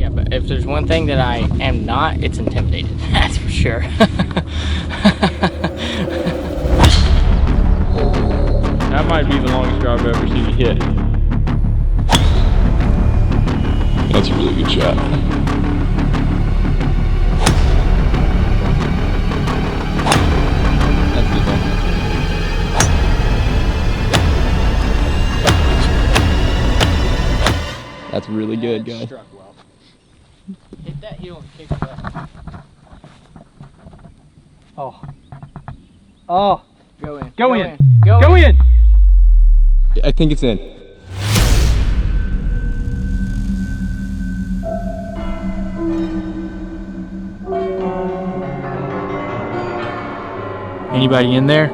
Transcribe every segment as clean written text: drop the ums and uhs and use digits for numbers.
Yeah, but if there's one thing that I am not, it's intimidated. That's for sure. That might be the longest drive I've ever seen you hit. That's a really good shot. That's a good one. That's really good, guys. Struck well. Hit that heel and kick it up. Oh. Oh. Go in. Go in. Go in. I think it's in. Anybody in there?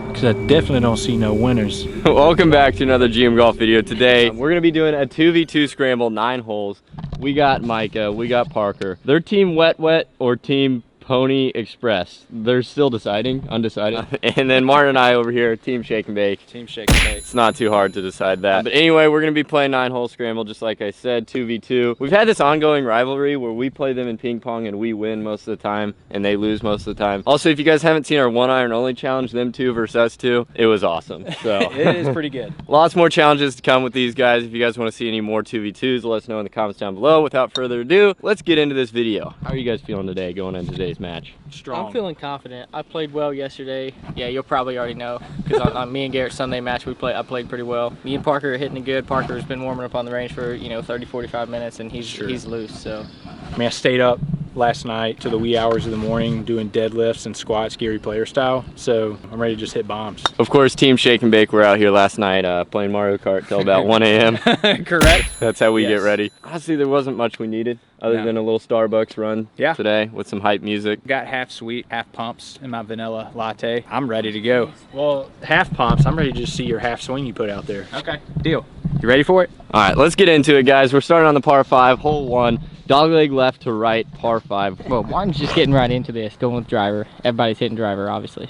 Because I definitely don't see no winners. Welcome back to another GM Golf video. Today, we're gonna be doing a 2v2 scramble, 9 holes. We got Micah, we got Parker. They're team Wet Wet or team Pony Express. They're still deciding, undecided. And then Martin and I over here, team Shake and Bake. Team Shake and Bake. It's not too hard to decide that. But anyway, we're gonna be playing 9-hole scramble, just like I said, 2v2. We've had this ongoing rivalry where we play them in ping pong and we win most of the time and they lose most of the time. Also, if you guys haven't seen our 1-iron only challenge, them 2 versus us 2, it was awesome. So It is pretty good. Lots more challenges to come with these guys. If you guys want to see any more 2v2s, let us know in the comments down below. Without further ado, let's get into this video. How are you guys feeling today going into today's match? Strong. I'm feeling confident. I played well yesterday. Yeah, you'll probably already know because on me and Garrett's Sunday match, I played pretty well. Me and Parker are hitting it good. Parker's been warming up on the range for 30, 45 minutes, and he's loose. So I mean, I stayed up last night to the wee hours of the morning doing deadlifts and squats, Gary Player style. So I'm ready to just hit bombs. Of course, Team Shake and Bake were out here last night playing Mario Kart till about 1 a.m. Correct. That's how we Yes. get ready. Honestly, there wasn't much we needed other than a little Starbucks run today with some hype music. Got half sweet, half pumps in my vanilla latte. I'm ready to go. Well, half pumps, I'm ready to just see your half swing you put out there. Okay, deal. You ready for it? All right, let's get into it, guys. We're starting on the par 5, hole 1. Dogleg left to right, par 5. well, Martin's just getting right into this, going with driver. Everybody's hitting driver, obviously.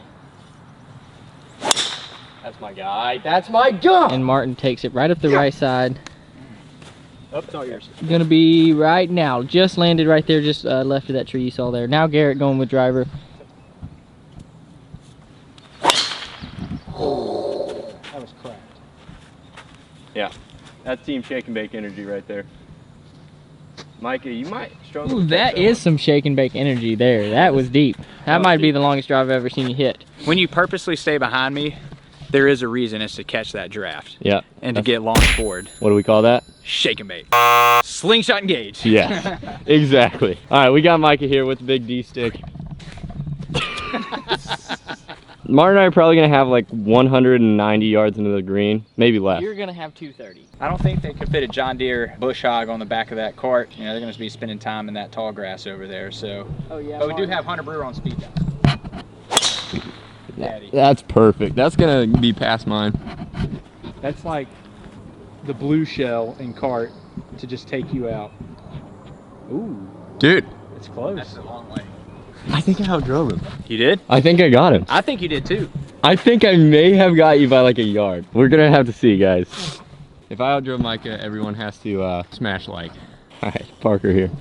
That's my guy. That's my guy. And Martin takes it right up the right side. Oh, it's all yours. Gonna be right now. Just landed right there, just left of that tree you saw there. Now Garrett going with driver. That was cracked. Yeah, that's Team Shake and Bake energy right there. Micah, you might struggle. Ooh, that is some shake and bake energy there. That was deep. That might be the longest drive I've ever seen you hit. When you purposely stay behind me, there is a reason. It's to catch that draft. Yeah. And to get launched forward. What do we call that? Shake and bake. Slingshot engage. Yeah, exactly. All right, we got Micah here with the big D stick. Martin and I are probably gonna have like 190 yards into the green, maybe less. You're gonna have 230. I don't think they could fit a John Deere bush hog on the back of that cart. You know, they're gonna be spending time in that tall grass over there, so. Oh yeah. But we do have Hunter Brewer on speed dial. Daddy. That's perfect. That's gonna be past mine. That's like the blue shell in cart to just take you out. Ooh, Dude, it's close. That's a long way. I think I outdrove him. You did? I think I got him. I think you did too. I think I may have got you by like a yard. We're gonna have to see, guys. If I outdrove Micah, everyone has to smash like. All right, Parker here.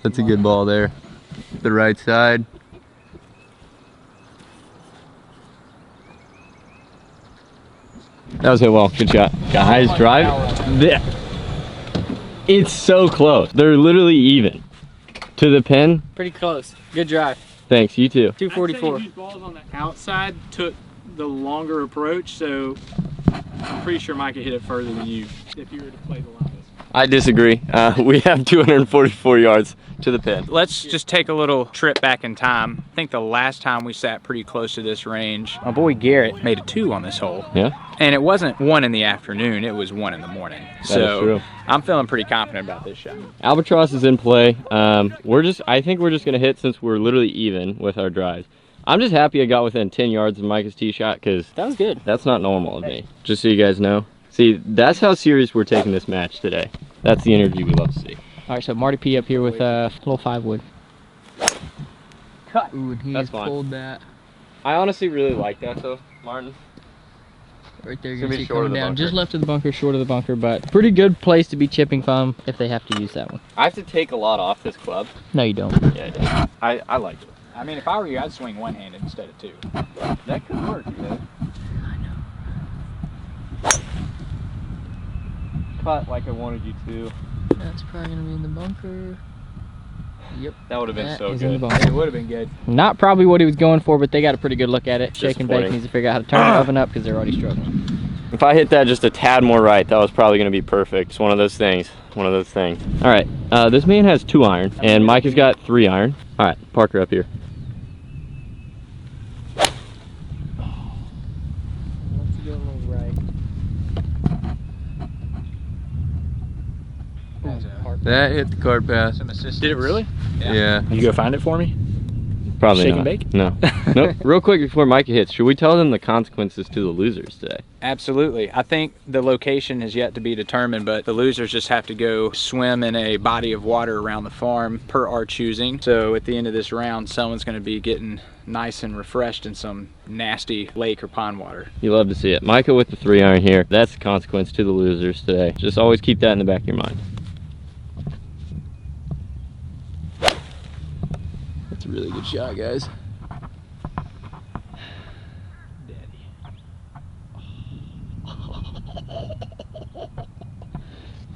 That's a good ball there. The right side. That was hit well. Good shot. Guys, drive. It's so close. They're literally even. To the pin. Pretty close. Good drive. Thanks, you too. 244. These balls on the outside took the longer approach, so I'm pretty sure Micah hit it further than you if you were to play the line. I disagree. We have 244 yards to the pin. Let's just take a little trip back in time. I think the last time we sat pretty close to this range, my boy Garrett made a 2 on this hole. Yeah? And it wasn't 1 in the afternoon, it was 1 in the morning. That So is true. I'm feeling pretty confident about this shot. Albatross is in play. I think we're just gonna hit since we're literally even with our drives. I'm just happy I got within 10 yards of Micah's tee shot because That was good. that's not normal of me. Just so you guys know. See, that's how serious we're taking this match today. That's the energy we love to see. All right, so Marty P up here with a little 5-wood. Cut. Ooh, and he That's has fine. pulled that. I honestly really like that though, Martin. Right there, you're gonna gonna be see short of coming the down. bunker. Just left of the bunker, short of the bunker, but pretty good place to be chipping from if they have to use that one. I have to take a lot off this club. No, you don't. Yeah, I like it. I mean, if I were you, I'd swing one-handed instead of two. That could work, you know. I know. Cut like I wanted you to. That's probably gonna be in the bunker. Yep. That would have been That so is in the good. bunker. It would have been good. Not probably what he was going for, but they got a pretty good look at it. Shake and bake Disappointing. needs to figure out how to turn the oven up because they're already struggling. If I hit that just a tad more right, that was probably going to be perfect. It's one of those things. One of those things. All right. This man has 2 iron, and Mike has got 3 iron. All right, Parker up here. Let's go a little right. That hit the cart path. Some assistance. Did it really? Yeah. You go find it for me? Probably Shake not. and bake? No. Nope. Real quick before Micah hits, should we tell them the consequences to the losers today? Absolutely. I think the location is yet to be determined, but the losers just have to go swim in a body of water around the farm per our choosing. So at the end of this round, someone's going to be getting nice and refreshed in some nasty lake or pond water. You love to see it. Micah with the 3 iron here. That's the consequence to the losers today. Just always keep that in the back of your mind. That's a really good shot, guys.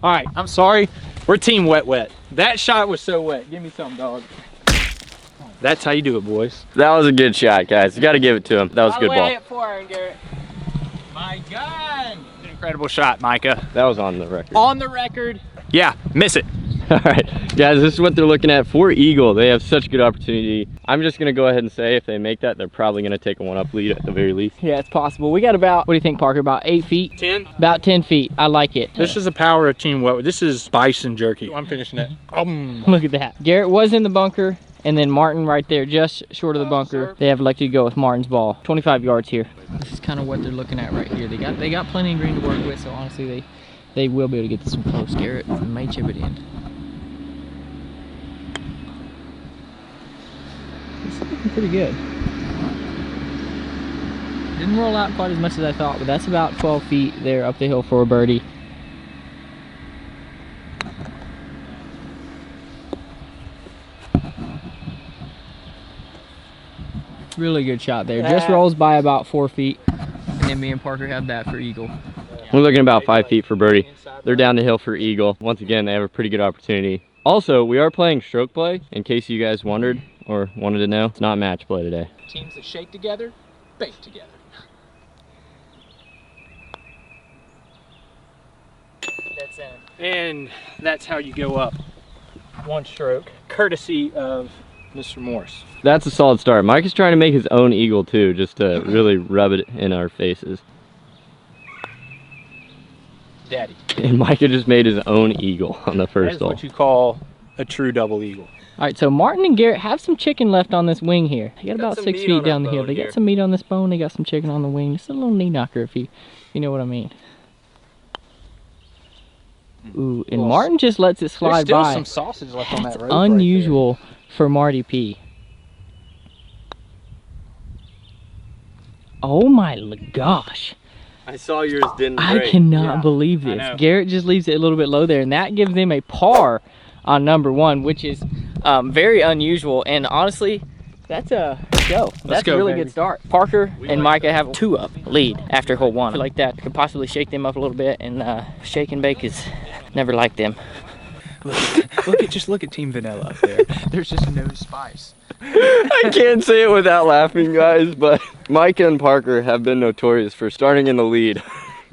All right, I'm sorry. We're team wet wet. That shot was so wet. Give me some, dog. That's how you do it, boys. That was a good shot, guys. You got to give it to him. That was a good ball. My gun. An incredible shot, Micah. That was on the record. On the record. Yeah, miss it. All right, guys, this is what they're looking at for eagle. They have such good opportunity. I'm just gonna go ahead and say if they make that, they're probably gonna take a 1-up lead at the very least. Yeah, it's possible. We got about, what do you think, Parker? About 8 feet? 10. About 10 feet. I like it. This is the power of team wet. This is bison jerky. I'm finishing it. Look at that. Garrett was in the bunker, and then Martin right there, just short of the bunker. They have elected to go with Martin's ball. 25 yards here. This is kind of what they're looking at right here. They got plenty of green to work with, so honestly, they will be able to get this one close. Garrett may chip it in. This is looking pretty good. Didn't roll out quite as much as I thought, but that's about 12 feet there up the hill for a birdie. Really good shot there. Just rolls by about 4 feet. And then me and Parker have that for eagle. We're looking about 5 feet for birdie. They're down the hill for eagle. Once again, they have a pretty good opportunity. Also, we are playing stroke play, in case you guys wondered or wanted to know. It's not match play today. Teams that shake together, bake together. That's in. And that's how you go up. One stroke, courtesy of Mr. Morse. That's a solid start. Mike is trying to make his own eagle too, just to really rub it in our faces. Daddy. And Micah just made his own eagle on the That first is hole. what you call a true double eagle. All right, so Martin and Garrett have some chicken left on this wing here. They got about some 6 meat feet on down our the hill. bone They here. got some meat on this bone. They got some chicken on the wing. Just a little knee knocker if you know what I mean. Ooh, and Well, Martin just lets it There's slide still by. some sausage left on that That's rope. unusual for Marty P. Oh my gosh. I saw yours didn't I cannot Yeah, believe I this. know. Garrett just leaves it a little bit low there, and that gives them a par on number 1, which is very unusual. And honestly, that's a go. That's go, a really baby. good start. Parker and Micah have a 2-up lead after hole 1. I feel like that could possibly shake them up a little bit, and shake and bake is never like them. Just look at Team Vanilla up there. There's just no spice. I can't say it without laughing, guys, but Micah and Parker have been notorious for starting in the lead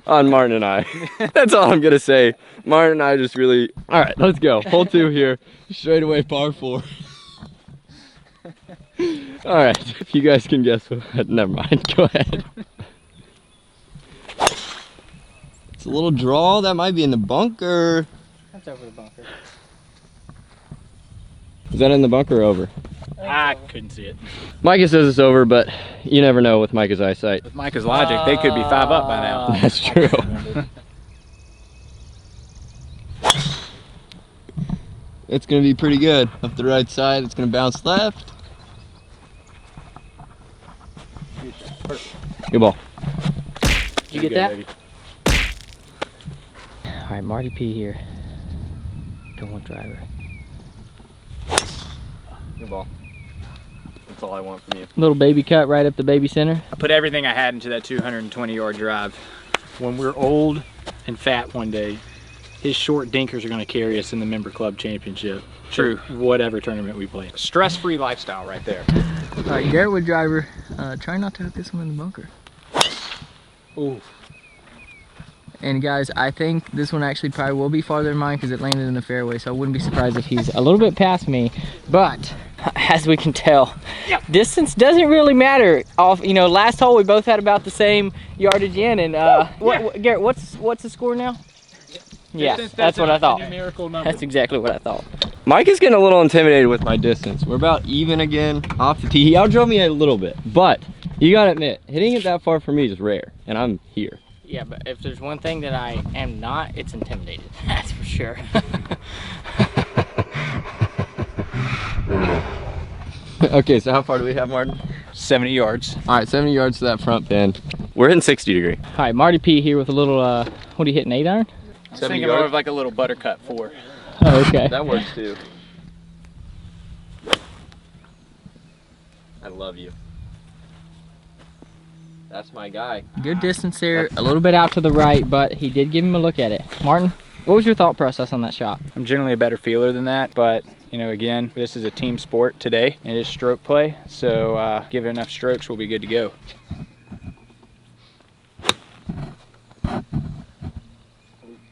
on Martin and I. That's all I'm gonna say. Martin and I just really... All right, let's go. Hole 2 here. Straight away, par 4. All right, if you guys can guess what... Never mind, go ahead. It's a little draw. That might be in the bunker. That's over the bunker. Is that in the bunker or over? I couldn't see it. Micah says it's over, but you never know with Micah's eyesight. With Micah's logic, they could be 5 up by now. That's true. It's going to be pretty good. Up the right side, it's going to bounce left. Good ball. you get that? All right, Marty P here. Going driver. Good ball. That's all I want from you. Little baby cut right up the baby center. I put everything I had into that 220-yard drive. When we're old and fat one day, his short dinkers are going to carry us in the member club championship. True. Whatever tournament we play. Stress-free lifestyle right there. All right, Garrett with driver. Try not to hook this one in the bunker. Ooh. And guys, I think this one actually probably will be farther than mine because it landed in the fairway, so I wouldn't be surprised if he's a little bit past me. But as we can tell, distance doesn't really matter. Last hole we both had about the same yardage in, and Garrett, what's the score now? Yeah, that's what I thought. That's exactly what I thought. Mike is getting a little intimidated with my distance. We're about even again off the tee. He outdrove me a little bit, but you gotta admit, hitting it that far for me is rare, and I'm here. Yeah, but if there's one thing that I am not, it's intimidated. That's for sure. Okay, so how far do we have, Martin? 70 yards. All right, 70 yards to that front pin. We're hitting 60 degree. All right, Marty P here with a little, what do you hit, an 8-iron? I was thinking more of like a little buttercut 4. Oh, okay. That works too. I love you. That's my guy. Good distance there, a little bit out to the right, but he did give him a look at it. Martin, what was your thought process on that shot? I'm generally a better feeler than that, but again, this is a team sport today. It is stroke play, so give it enough strokes, we'll be good to go.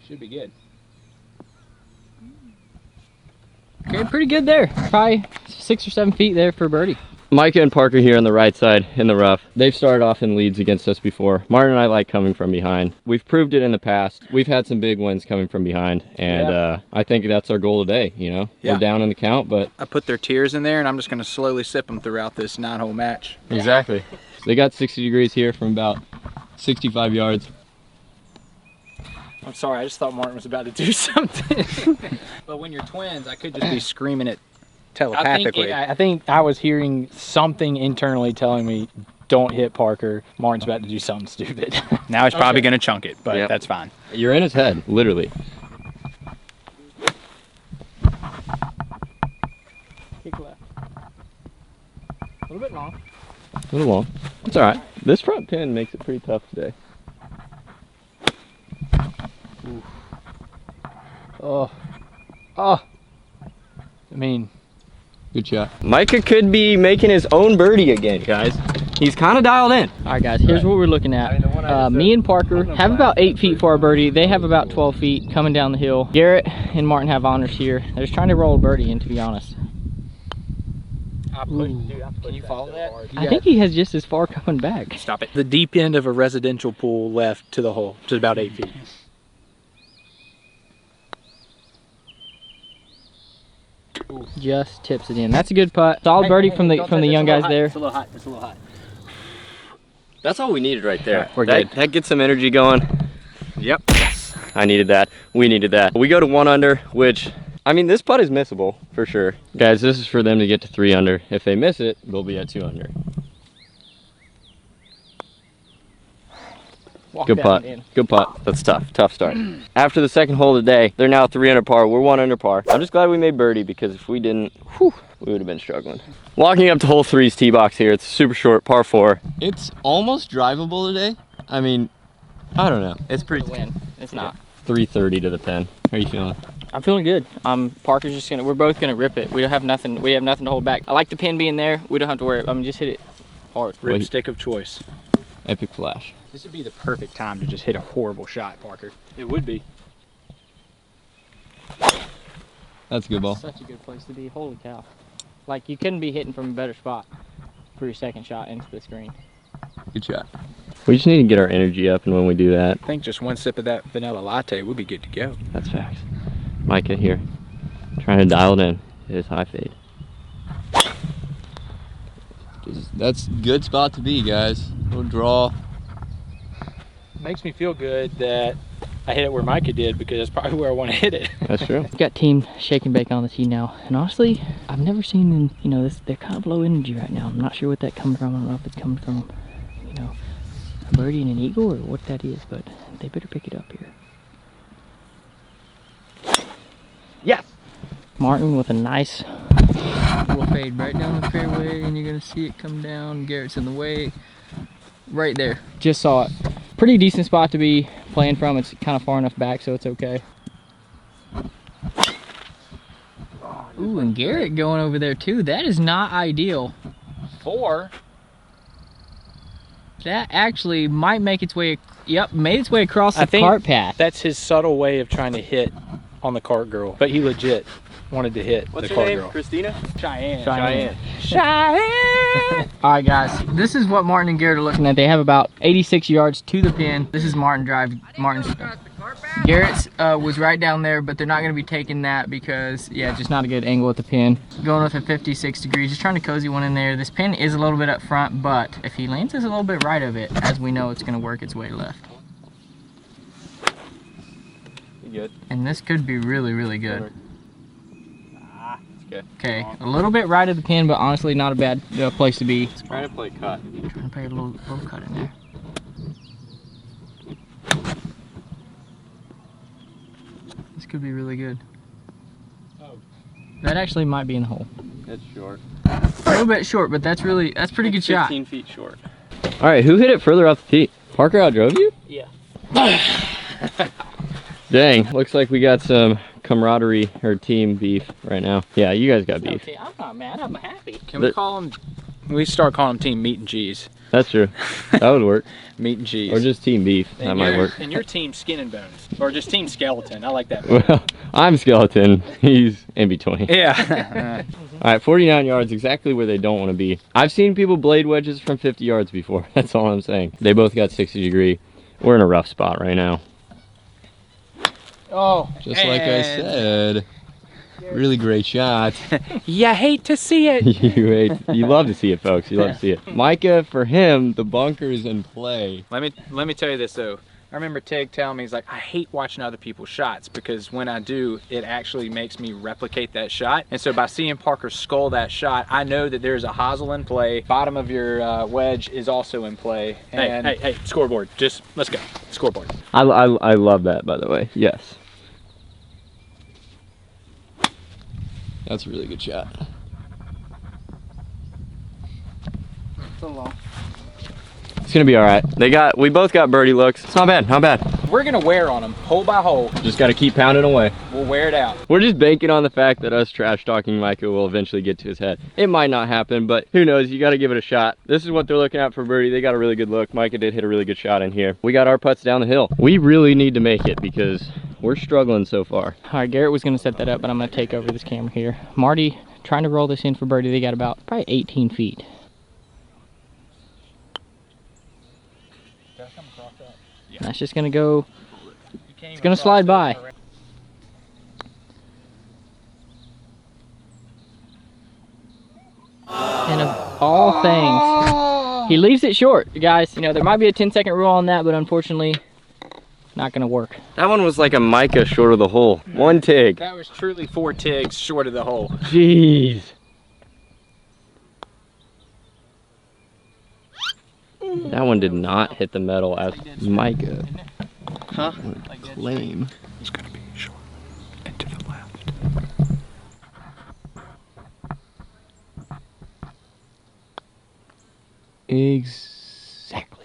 Should be good. Okay, pretty good there. Probably 6 or 7 feet there for birdie. Micah and Parker here on the right side in the rough. They've started off in leads against us before. Martin and I like coming from behind. We've proved it in the past. We've had some big wins coming from behind, and I think that's our goal today, Yeah. We're down in the count, but... I put their tiers in there, and I'm just going to slowly sip them throughout this 9-hole match. Exactly. They got 60 degrees here from about 65 yards. I'm sorry, I just thought Martin was about to do something. But when you're twins, I could just be screaming it telepathically. I think I was hearing something internally telling me, don't hit Parker. Martin's about to do something stupid. Now he's probably going to chunk it, but that's fine. You're in his head, literally. Kick left. A little bit long. A little long. It's all right. This front pin makes it pretty tough today. Oh. I mean, good shot. Micah could be making his own birdie again, guys. He's kind of dialed in. All right, guys, here's what we're looking at. Me and Parker have about 8 feet for our birdie. They have about 12 feet coming down the hill. Garrett and Martin have honors here. They're just trying to roll a birdie in, to be honest. Can you follow that? I think he has just as far coming back. Stop it. The deep end of a residential pool left to the hole, just about 8 feet. Just tips it in. That's a good putt. Solid birdie from the young guys there. It's a little hot. It's a little hot. That's all we needed right there. We're good. That gets some energy going. Yep. Yes. I needed that. We needed that. We go to 1 under, which, I mean, this putt is missable for sure. Guys, this is for them to get to 3 under. If they miss it, they'll be at 2 under. Good putt. Good putt. That's tough. Tough start. After the second hole of the day, they're now 3 under par. We're 1 under par. I'm just glad we made birdie because if we didn't, we would have been struggling. Walking up to hole 3's tee box here. It's super short, par 4. It's almost drivable today. I mean, I don't know. It's pretty. It's not. 330 to the pin. How are you feeling? I'm feeling good. Parker's just gonna. We're both gonna rip it. We don't have nothing. We have nothing to hold back. I like the pin being there. We don't have to worry. Just hit it hard. Ripstick of choice. Epic flash. This would be the perfect time to just hit a horrible shot, Parker. It would be. That's a good ball. Such a good place to be. Holy cow. Like, you couldn't be hitting from a better spot for your second shot into the screen. Good shot. We just need to get our energy up, and when we do that, I think just 1 sip of that vanilla latte would be good to go. That's facts. Micah here, trying to dial it in. His high fade. That's a good spot to be, guys. Little draw. Makes me feel good that I hit it where Micah did because that's probably where I want to hit it. That's true. We've got team shake and bake on the tee now, and honestly, I've never seen them, they're kind of low energy right now. I'm not sure what that comes from. I don't know if it's coming from, a birdie and an eagle or what that is, but they better pick it up here. Yes! Martin with a nice little fade right down the fairway, and you're gonna see it come down. Garrett's in the way. Right there. Just saw it. Pretty decent spot to be playing from. It's kind of far enough back, so it's okay. Ooh, and Garrett going over there too. That is not ideal. 4. That actually might make its way, yep, made its way across the cart path. That's his subtle way of trying to hit on the cart girl, but he legit wanted to hit the cart girl. Christina? Cheyenne. Cheyenne. Cheyenne! Alright guys, this is what Martin and Garrett are looking at. They have about 86 yards to the pin. This is Martin Drive. Garrett's was right down there, but they're not going to be taking that because, yeah, just not a good angle at the pin. Going with a 56 degrees, just trying to cozy one in there. This pin is a little bit up front, but if he lands us a little bit right of it, as we know, it's going to work its way left. Good. And this could be really, really good. It's good. Okay, a little bit right of the pin, but honestly not a bad place to be. Trying to play cut. Trying to play a little cut in there. This could be really good. That actually might be in the hole. It's short. A little bit short, but that's pretty good shot. 15 feet short. All right, who hit it further off the tee? Parker outdrove you? Yeah. Dang, looks like we got some camaraderie or team beef right now. Yeah, you guys got beef. Okay, I'm not mad. I'm happy. Can we call him? We start calling him Team Meat and Cheese. That's true. That would work. Meat and Cheese. Or just team beef. That might work. And your team Skin and Bones, or just Team Skeleton. I like that. Well, I'm skeleton. He's in between. Yeah. All right, 49 yards, exactly where they don't want to be. I've seen people blade wedges from 50 yards before. That's all I'm saying. They both got 60 degree. We're in a rough spot right now. Oh, Just like I said. Really great shot. You hate to see it. You love to see it, folks. You love to see it. Micah, for him, the bunker's in play. Let me tell you this though. I remember Tig telling me, he's like, I hate watching other people's shots because when I do, it actually makes me replicate that shot. And so by seeing Parker skull that shot, I know that there's a hosel in play. Bottom of your wedge is also in play. And hey, scoreboard. Just let's go. Scoreboard. I love that, by the way. Yes. That's a really good shot. So long. It's gonna be all right. We both got birdie looks. It's not bad, not bad. We're gonna wear on them, hole by hole. Just gotta keep pounding away. We'll wear it out. We're just banking on the fact that us trash talking Micah will eventually get to his head. It might not happen, but who knows? You gotta give it a shot. This is what they're looking at for birdie. They got a really good look. Micah did hit a really good shot in here. We got our putts down the hill. We really need to make it because we're struggling so far. All right, Garrett was going to set that up, but I'm going to take over this camera here. Marty trying to roll this in for birdie. They got about probably 18 feet. Yeah. That's just going to go, it's going to slide by. And of all things, he leaves it short, guys. You know, there might be a 10-second rule on that, but unfortunately, not gonna work. That one was like a Micah short of the hole. One tig. That was truly 4 tigs short of the hole. Jeez. That one did not hit the metal as Micah. Huh? Claim. It's gonna be short and to the left. Exactly.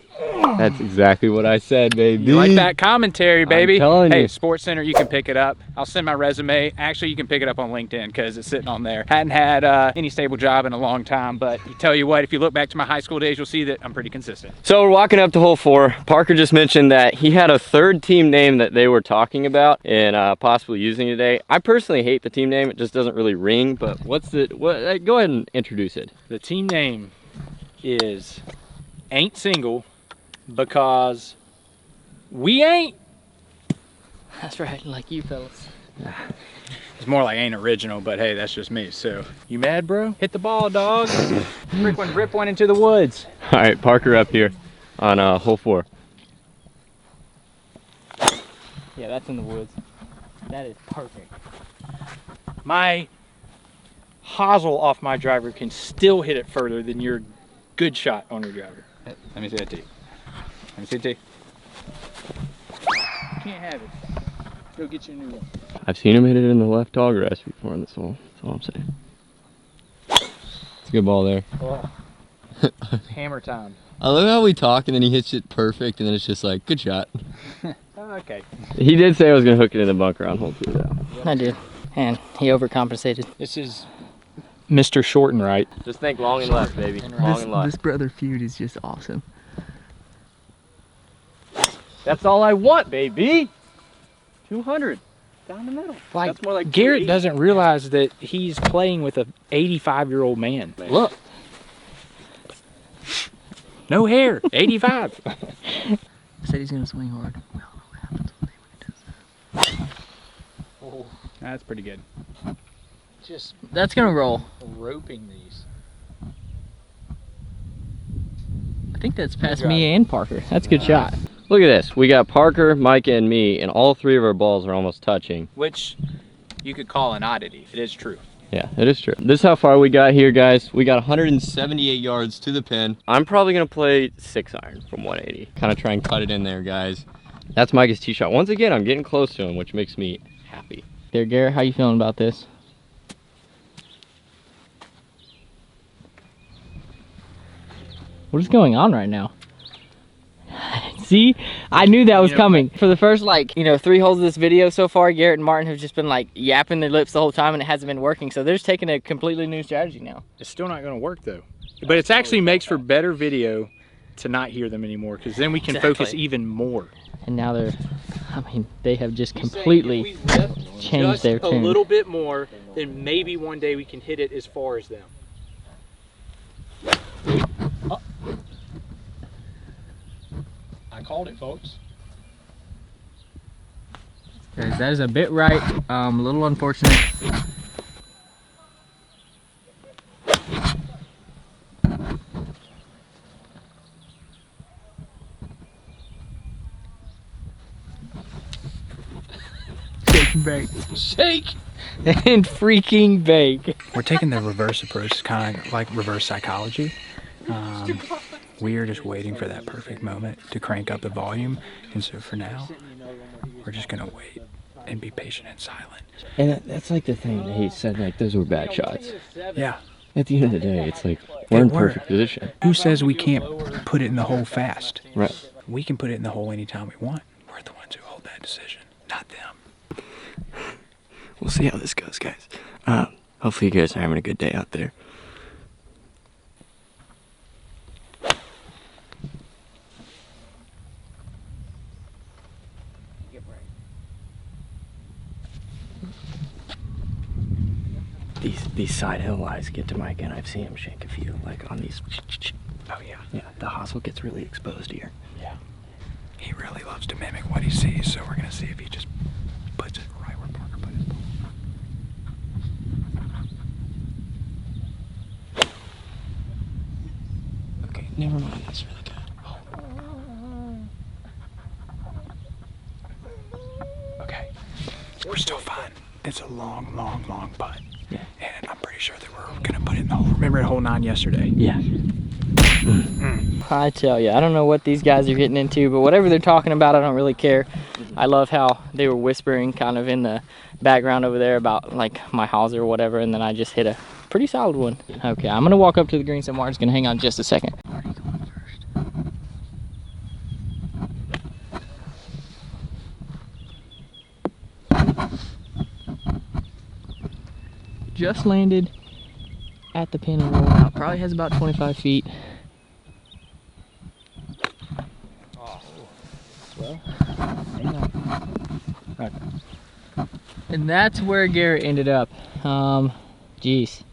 That's exactly what I said, baby. You like that commentary, baby? I'm telling you. Hey, Sports Center, you can pick it up. I'll send my resume. Actually, you can pick it up on LinkedIn because it's sitting on there. Hadn't had any stable job in a long time, but you tell you what, if you look back to my high school days, you'll see that I'm pretty consistent. So we're walking up to hole 4. Parker just mentioned that he had a third team name that they were talking about and possibly using today. I personally hate the team name. It just doesn't really ring, but go ahead and introduce it. The team name is Ain't Single because we ain't. That's right, like you fellas. It's more like ain't original, but hey, that's just me. So, you mad, bro? Hit the ball, dog. Rip one into the woods. All right, Parker up here on hole 4. Yeah, that's in the woods. That is perfect. My hosel off my driver can still hit it further than your good shot on your driver. Let me see that to you. Let me see, T. Can't have it. Go get you a new one. I've seen him hit it in the left dog rest before in this hole. That's all I'm saying. It's a good ball there. Oh. Hammer time. I love how we talk and then he hits it perfect and then it's just like, good shot. Okay. He did say I was gonna hook it in the bunker on hole 2 though. I did. And he overcompensated. This is Mr. Short and Right. Just think long and left, baby. Long and left. This brother feud is just awesome. That's all I want, baby. 200 down the middle. Like, that's more like Garrett 380. doesn't realize that he's playing with a 85-year-old man. Look. No hair, 85. Said he's gonna swing hard. We all know what happens one day when he does that. Oh, that's pretty good. Just That's gonna roll. roping these. I think that's past me and Parker. That's a good shot. Look at this. We got Parker, Micah, and me, and all 3 of our balls are almost touching. Which you could call an oddity. It is true. Yeah, it is true. This is how far we got here, guys. We got 178 yards to the pin. I'm probably gonna play 6 iron from 180. Kind of try and cut it in there, guys. That's Micah's tee shot. Once again, I'm getting close to him, which makes me happy. There, Garrett, how you feeling about this? What is going on right now? See, I knew that was coming. For the first, like, 3 holes of this video so far, Garrett and Martin have just been like yapping their lips the whole time and it hasn't been working. So they're just taking a completely new strategy now. It's still not going to work though. But it actually makes for better video to not hear them anymore, because then we can focus even more. And now they're, they have just completely changed their tune. A little bit more, then maybe one day we can hit it as far as them. Oh. I called it, folks. Guys, that is a bit right, a little unfortunate. Shake and bake. Shake and freaking bake. We're taking the reverse approach. It's kind of like reverse psychology. We're just waiting for that perfect moment to crank up the volume. And so for now, we're just going to wait and be patient and silent. And that's like the thing that he said, like, those were bad shots. Yeah. At the end of the day, it's like, we're in perfect position. Who says we can't put it in the hole fast? Right. We can put it in the hole anytime we want. We're the ones who hold that decision, not them. We'll see how this goes, guys. Hopefully you guys are having a good day out there. These side hill lies get to Mike, and I've seen him shank a few, like on these. Oh yeah. Yeah, the hosel gets really exposed here. Yeah. He really loves to mimic what he sees, so we're gonna see if he just puts it right where Parker put his ball. Okay, never mind. That's really good. Okay. We're still fine. It's a long, long, long putt. Yeah. And I'm pretty sure that we're gonna put it in the hole. Remember at hole 9 yesterday? Yeah. I tell you, I don't know what these guys are getting into, but whatever they're talking about, I don't really care. I love how they were whispering kind of in the background over there about like my hauser or whatever, and then I just hit a pretty solid one. Okay, I'm gonna walk up to the green, so Martin's gonna hang on just a second. Just landed at the pin and roll out. Probably has about 25 feet. Oh. Well, hang on. Okay. And that's where Garrett ended up. Geez.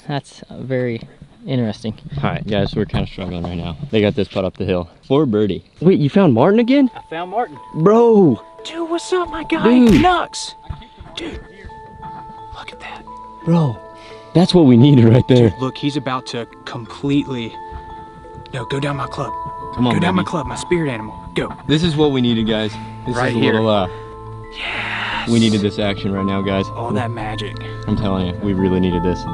That's very interesting. All right, guys, we're kind of struggling right now. They got this putt up the hill. For birdie. Wait, you found Martin again? I found Martin. Bro! Dude, what's up, my guy? Dude. Nux. Dude, look at that. Bro, that's what we needed right there. Dude, look, he's about to completely... No, go down my club. Come on, Go down my baby. club, my spirit animal. Go. This is what we needed, guys. This Right is a here. little, Yes. we needed this action right now, guys. All that magic. I'm telling you, we really needed this.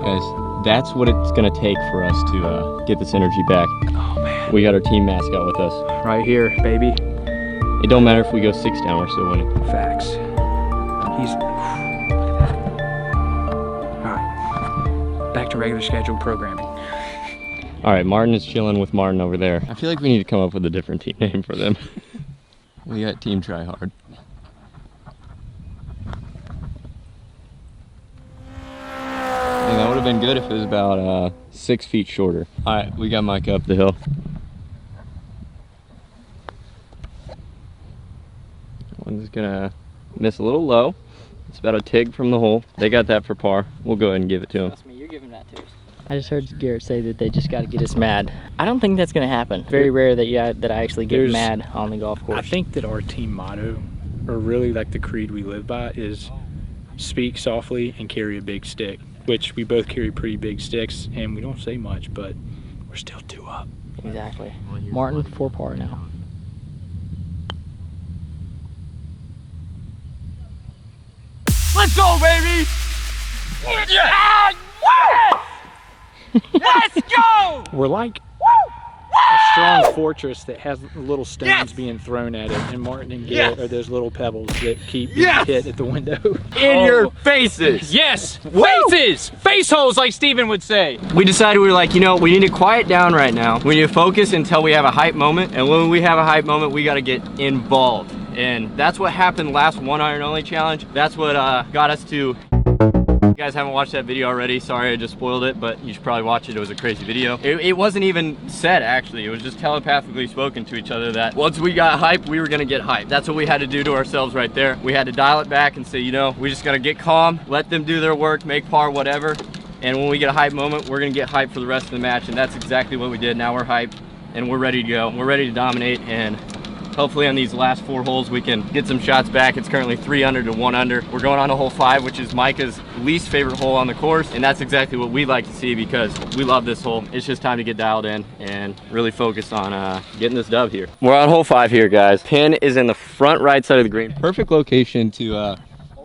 Guys, That's what it's gonna take for us to get this energy back. Oh man. We got our team mascot with us. Right here, baby. It don't matter if we go 6 down, we're still winning. Facts. He's, look at that. All right, back to regular scheduled programming. All right, Martin is chilling with Martin over there. I feel like we need to come up with a different team name for them. We got Team Try Hard. And that would have been good if it was about 6 feet shorter. All right, we got Mike up the hill. One's gonna miss a little low. It's about a TIG from the hole. They got that for par. We'll go ahead and give it to him. Trust me, you're giving that to us. I just heard Garrett say that they just got to get us mad. I don't think that's going to happen. Very rare that I actually get mad on the golf course. I think that our team motto, or really like the creed we live by, is speak softly and carry a big stick, which we both carry pretty big sticks and we don't say much, but we're still 2 up. Exactly. Martin, 4 par now. Let's go, baby! Yeah! Let's go! We're like a strong fortress that has little stones being thrown at it, and Martin and Garrett are those little pebbles that keep being hit at the window. In your faces! Yes! Faces! Face holes, like Steven would say. We decided, we were like, you know, we need to quiet down right now. We need to focus until we have a hype moment, and when we have a hype moment, we gotta get involved. And that's what happened last 1 iron only challenge. That's what got us to. If you guys haven't watched that video already, sorry I just spoiled it, but you should probably watch it. It was a crazy video. It wasn't even said, actually. It was just telepathically spoken to each other that once we got hype, we were gonna get hype. That's what we had to do to ourselves right there. We had to dial it back and say, you know, we just gotta get calm, let them do their work, make par, whatever. And when we get a hype moment, we're gonna get hype for the rest of the match, and that's exactly what we did. Now we're hyped, and we're ready to go. We're ready to dominate, and hopefully on these last 4 holes we can get some shots back. It's currently 3 under to 1 under. We're going on to hole 5, which is Micah's least favorite hole on the course, and that's exactly what we like to see because we love this hole. It's just time to get dialed in and really focus on getting this dub here. We're on hole 5 here, guys. Pin is in the front right side of the green. Perfect location to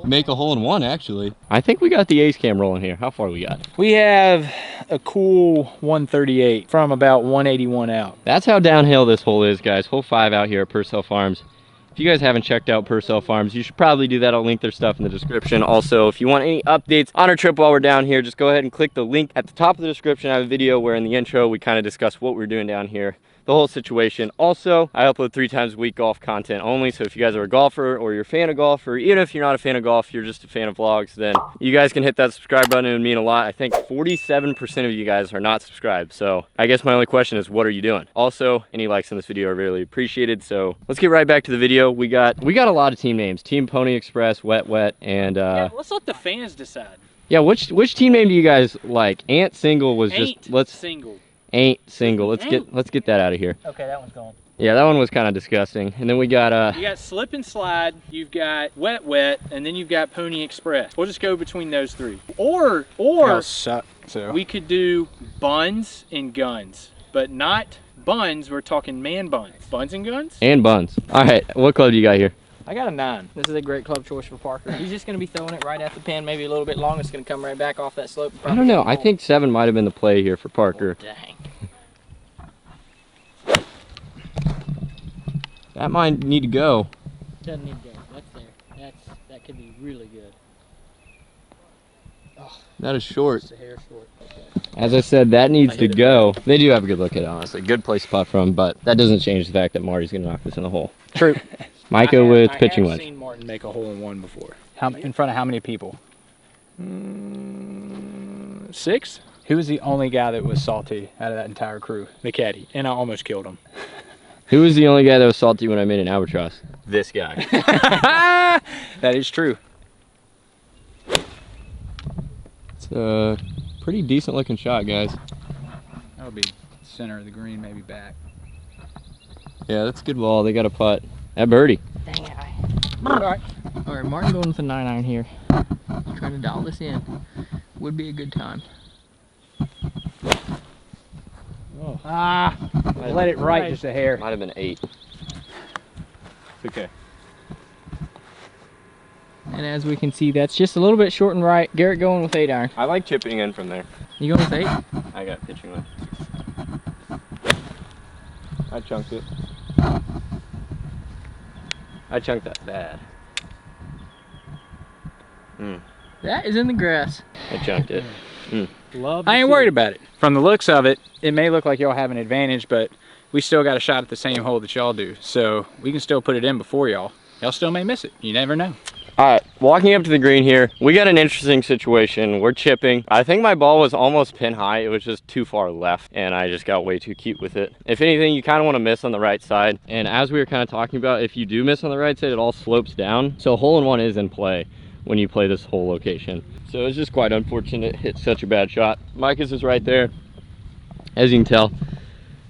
make a hole-in-one, actually. I think we got the ace cam rolling here. How far we got? We have a cool 138 from about 181 out. That's how downhill this hole is, guys. Hole 5 out here at Pursell Farms. If you guys haven't checked out Pursell Farms, you should probably do that. I'll link their stuff in the description. Also, if you want any updates on our trip while we're down here, just go ahead and click the link at the top of the description. I have a video where in the intro we kind of discuss what we're doing down here, the whole situation. Also, I upload 3 times a week golf content only, so if you guys are a golfer or you're a fan of golf, or even if you're not a fan of golf, you're just a fan of vlogs, then you guys can hit that subscribe button. It would mean a lot. I think 47% of you guys are not subscribed, so I guess my only question is, what are you doing? Also, any likes on this video are really appreciated. So let's get right back to the video. We got a lot of team names: Team Pony Express, Wet Wet, and yeah, let's let the fans decide. Yeah, which team name do you guys like? Ant Single was Single. Ain't single. Let's get that out of here. Okay, that one's gone. Yeah, that one was kind of disgusting. And then we got you got Slip and Slide, you've got Wet Wet, and then you've got Pony Express. We'll just go between those 3. Or we could do Buns and Guns, but not buns. We're talking man buns. Buns and guns? And buns. All right, what club do you got here? I got a 9. This is a great club choice for Parker. He's just going to be throwing it right at the pin, maybe a little bit long. It's going to come right back off that slope. I don't know. I think 7 might have been the play here for Parker. Oh, dang. That might need to go. Doesn't need to go. That's there. That could be really good. Oh, that is short. just a hair short. Okay. As I said, that needs to go. They do have a good look at it, honestly. Good place to putt from, but that doesn't change the fact that Marty's going to knock this in the hole. True. Micah with pitching wedge. I've seen Martin make a hole-in-one before. In front of how many people? 6? Who was the only guy that was salty out of that entire crew? The caddy. And I almost killed him. Who was the only guy that was salty when I made an albatross? This guy. That is true. It's a pretty decent looking shot, guys. That'll be center of the green, maybe back. Yeah, that's a good ball. They got a putt. That birdie. Dang it. All right, Martin going with a 9 iron here. Trying to dial this in. Would be a good time. Oh. Let it right just a hair. Might have been 8. It's okay. And as we can see, that's just a little bit short and right. Garrett going with 8 iron. I like chipping in from there. You going with 8? I got pitching left. I chunked it. I chunked that bad. That is in the grass. I chunked it. I ain't worried about it. From the looks of it, it may look like y'all have an advantage, but we still got a shot at the same hole that y'all do. So we can still put it in before y'all. Y'all still may miss it. You never know. All right, walking up to the green here, we got an interesting situation. We're chipping. I think my ball was almost pin high. It was just too far left, and I just got way too cute with it. If anything, you kind of want to miss on the right side. And as we were kind of talking about, if you do miss on the right side, it all slopes down. So hole-in-one is in play when you play this whole location. So it's just quite unfortunate it hit such a bad shot. Micah's is right there. As you can tell,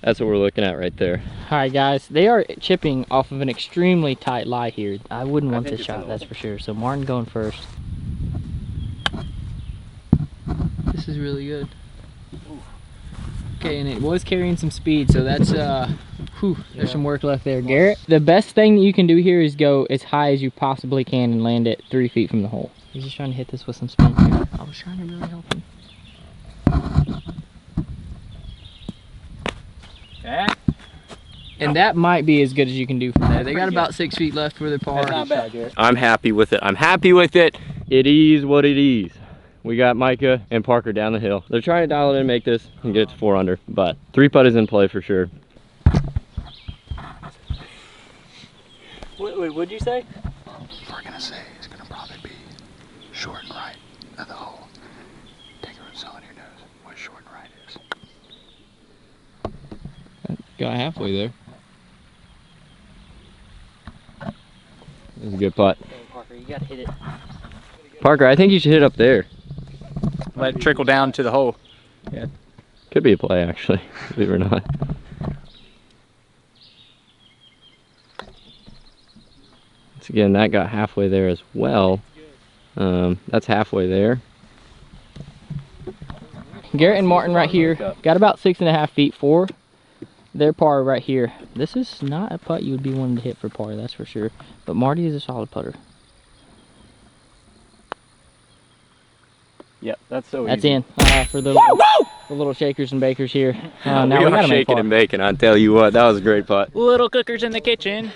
that's what we're looking at right there. All right, guys, they are chipping off of an extremely tight lie here. I wouldn't want this shot, that's for sure. So Martin going first. This is really good. Okay, and it was carrying some speed, so that's there's some work left there. Garrett, the best thing that you can do here is go as high as you possibly can and land it 3 feet from the hole. He's just trying to hit this with some spin here. I was trying to really help him. Yeah. And that might be as good as you can do from there. They got about 6 feet left for their par. That's not bad, Garrett. I'm happy with it. I'm happy with it. It is what it is. We got Micah and Parker down the hill. They're trying to dial it in and make this and get it to 4 under, but 3 putt is in play for sure. Wait, what'd you say? We're gonna say it's gonna probably be short and right of the hole. Take a Pursell on your nose. What short and right is. Got halfway there. That's a good putt. Parker, you gotta hit it. Parker, I think you should hit up there. Let it trickle down to the hole. Yeah. Could be a play, actually, believe it or not. Once again, that got halfway there as well. That's halfway there. Garrett and Martin right here got about 6.5 feet for their par right here. This is not a putt you would be wanting to hit for par, that's for sure. But Marty is a solid putter. Yep, that's so That's easy. in for the little shakers and bakers here. Now we we are gotta make shaking par. and baking, I tell you what. That was a great putt. Little cookers in the kitchen.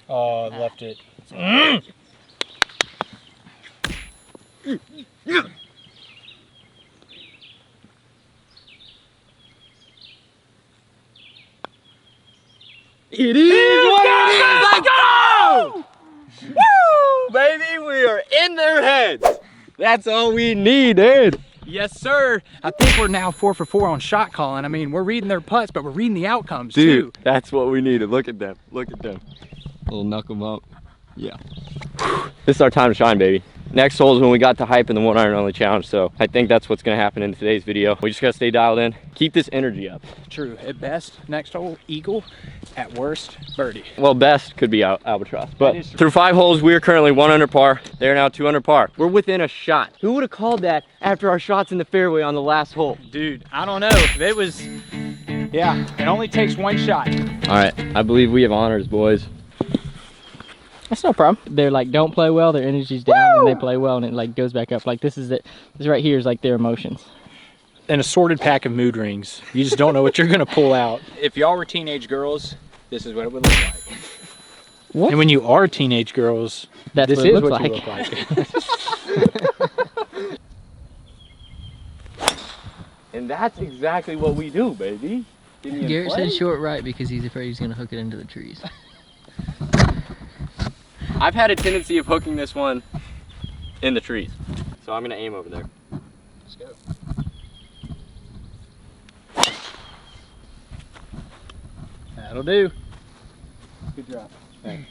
Oh, I left it. It is what it is! Let's go! Woo! Baby, we are in their heads. That's all we need, dude. Yes, sir. I think we're now 4 for 4 on shot calling. I mean, we're reading their putts, but we're reading the outcomes Dude, too. that's what we needed. Look at them. Look at them. Little knuckle them up. Yeah. This is our time to shine, baby. Next hole is when we got to hype in the 1 iron only challenge, so I think that's what's gonna happen in today's video. We just gotta stay dialed in, keep this energy up. True. At best, next hole, eagle. At worst, birdie. Well, best could be albatross, but That is true. through 5 holes, we are currently 1 under par. They're now 2 under par. We're within a shot. Who would have called that after our shots in the fairway on the last hole? Dude, I don't know. It was, yeah, it only takes 1 shot. All right, I believe we have honors, boys. That's no problem. They're like, don't play well, their energy's down, and they play well, and it like goes back up. Like this is it. This right here is like their emotions. An assorted pack of mood rings. You just don't know what you're gonna pull out. If y'all were teenage girls, this is what it would look like. What? And when you are teenage girls, That's this what it is looks what like. you look like. And that's exactly what we do, baby. Give me a Garrett play. said short right because he's afraid he's gonna hook it into the trees. I've had a tendency of hooking this one in the trees, so I'm gonna aim over there. Let's go. That'll do. Good job. Thanks.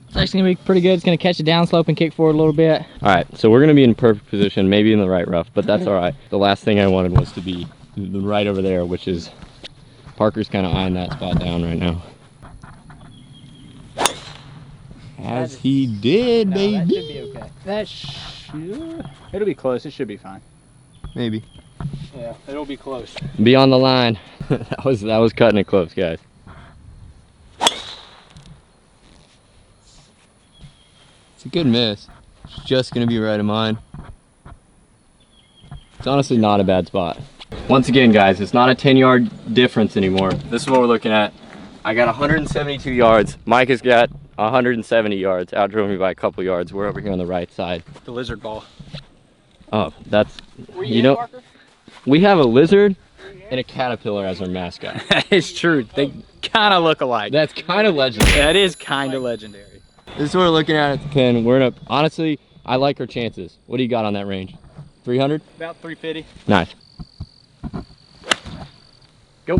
It's actually gonna be pretty good. It's gonna catch a downslope and kick forward a little bit. All right, so we're gonna be in perfect position, maybe in the right rough, but that's all right. The last thing I wanted was to be right over there, which is Parker's kind of eyeing that spot down right now. As he did, baby. That should be okay. That should, it'll be close. It should be fine. Maybe. Yeah, it'll be close. Be on the line. that was cutting it close, guys. a good miss. It's just gonna be right of mine. It's honestly not a bad spot. Once again, guys, it's not a 10-yard difference anymore. This is what we're looking at. I got 172 yards. Mike has got 170 yards. Outdrove me by a couple yards. We're over here on the right side. The lizard ball. Oh, that's, you know, we have a lizard and a caterpillar as our mascot. That is true. They kind of look alike. That's kind of legendary. That is kind of legendary. This is what we're looking at the pin. We're in a, honestly, I like our chances. What do you got on that range? 300? About 350. Nice. Go.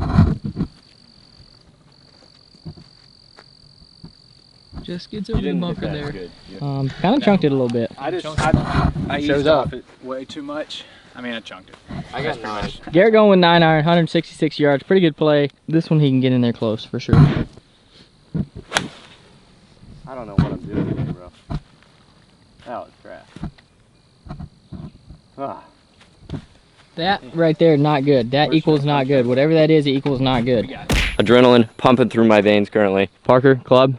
Just gets over the bunker there. Good. Kind of chunked it a little bit. I Shows eased up. off it way too much. I mean, I chunked it. I got 9. Garrett going with 9 iron, 166 yards. Pretty good play. This one he can get in there close for sure. I don't know what I'm doing here, bro. That was trash. Ah. That right there, not good. That equals not good. Whatever that is, it equals not good. Adrenaline pumping through my veins currently. Parker, club?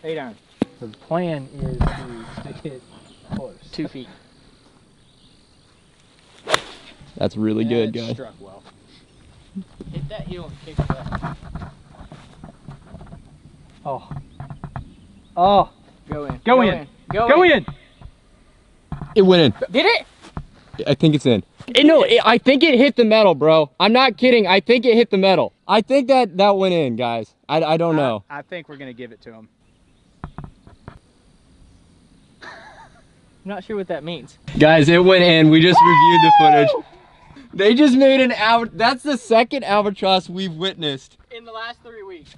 8 iron. The plan is to stick it close. 2 feet. That's really good, guys. Struck well. Hit that heel and kick it back. Oh. Oh. Go in. Go in. Go in. It went in. Did it? I think it's in. I think it hit the metal, bro. I'm not kidding. I think it hit the metal. I think that went in, guys. I don't know. I think we're going to give it to him. I'm not sure what that means. Guys, it went in. We just reviewed the footage. They just made an that's the second albatross we've witnessed. In the last 3 weeks.